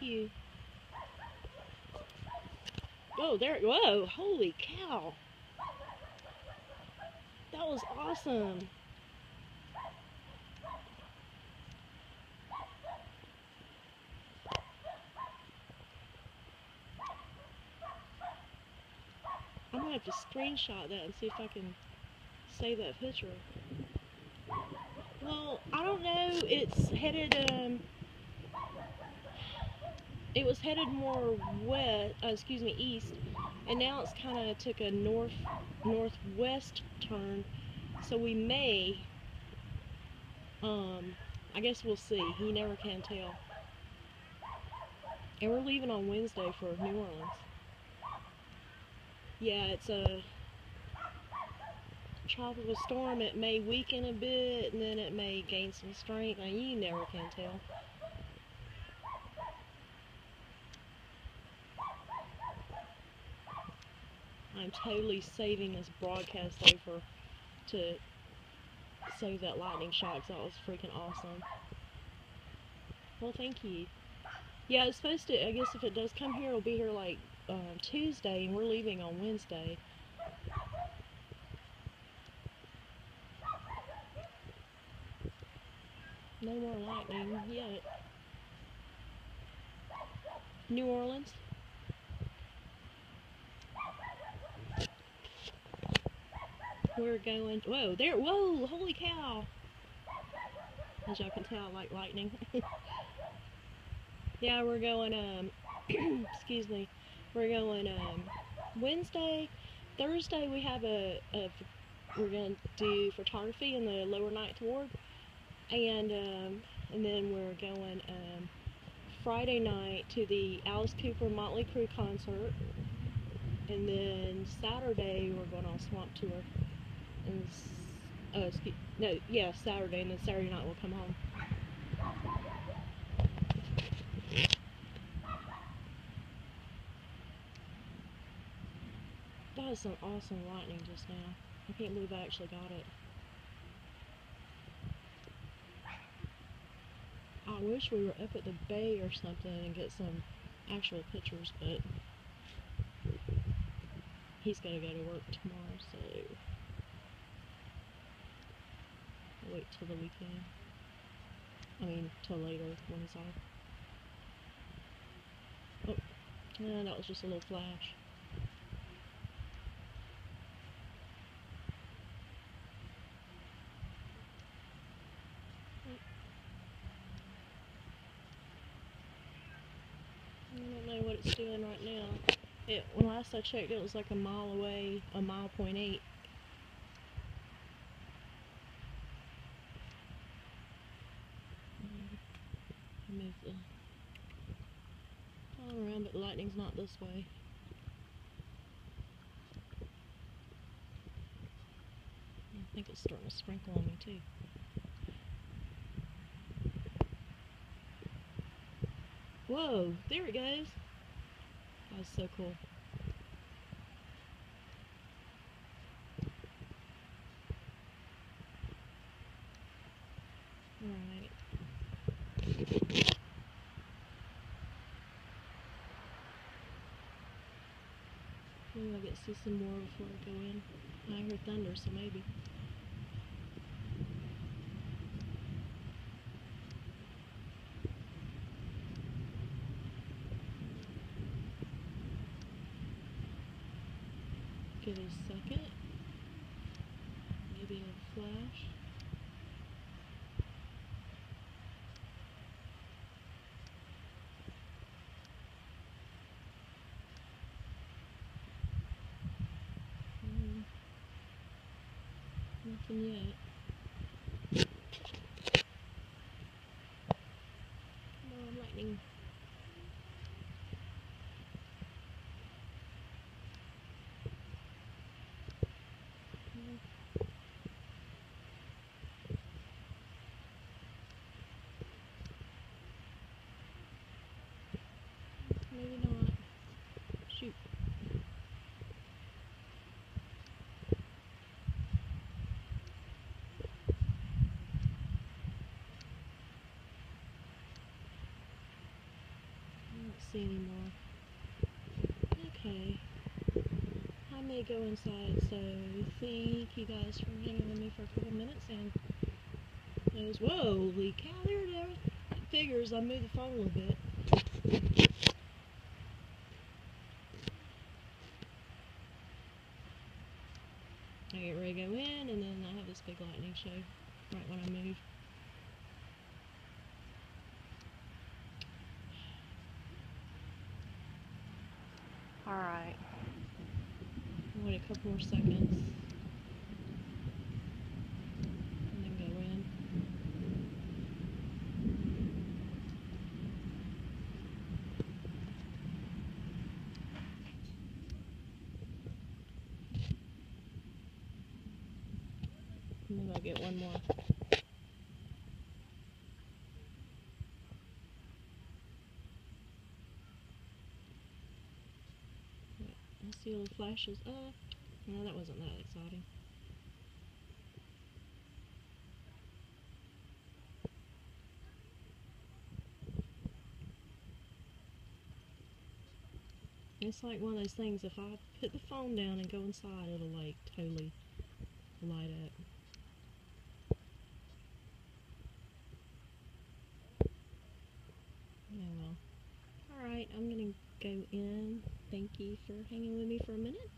you. Oh, there. Whoa! Holy cow! That was awesome. I'm gonna have to screenshot that and see if I can save that picture. Well, I don't know. It's headed. It was headed more west. Excuse me, east, and now it's kind of took a northwest turn. So we may. I guess we'll see. You never can tell. And we're leaving on Wednesday for New Orleans. Yeah, it's a tropical storm. It may weaken a bit, and then it may gain some strength. And you never can tell. I'm totally saving this broadcast though to save that lightning shot, because that was freaking awesome. Well, thank you. Yeah, it's supposed to, I guess if it does come here, it'll be here like Tuesday, and we're leaving on Wednesday. No more lightning yet. New Orleans. We're going, whoa, there, whoa, holy cow. As y'all can tell, I like lightning. Yeah, we're going, excuse me, we're going, Wednesday. Thursday we have we're going to do photography in the lower Ninth Ward. And then we're going, Friday night to the Alice Cooper Motley Crue concert. And then Saturday we're going on a swamp tour. And Saturday, and then Saturday night we'll come home. That was some awesome lightning just now. I can't believe I actually got it. I wish we were up at the bay or something and get some actual pictures, but he's got to go to work tomorrow, so I'll wait till the weekend. I mean, till later when he's off. Oh, yeah, that was just a little flash. I don't know what it's doing right now. When last I checked, it was like a mile away, a mile 0.8. Move the all around, but the lightning's not this way. I think it's starting to sprinkle on me too. Whoa, there it goes. That was so cool. Alright. Maybe I'll get to see some more before I go in. I hear thunder, so maybe. Give it a second. Maybe a flash. Nothing yet. Come on, lightning. Maybe not. Shoot. see anymore. Okay. I may go inside, so thank you guys for hanging with me for a couple minutes, and those, whoa, holy cow, there it is. It figures I moved the phone a little bit. I get ready to go in, and then I have this big lightning show right when I move. Alright. Wait a couple more seconds. And then go in. Maybe I'll get one more. I see little flashes up. No, that wasn't that exciting. It's like one of those things, if I put the phone down and go inside, it'll like totally light up. Oh well. Alright, I'm gonna go in. Thank you for hanging with me for a minute.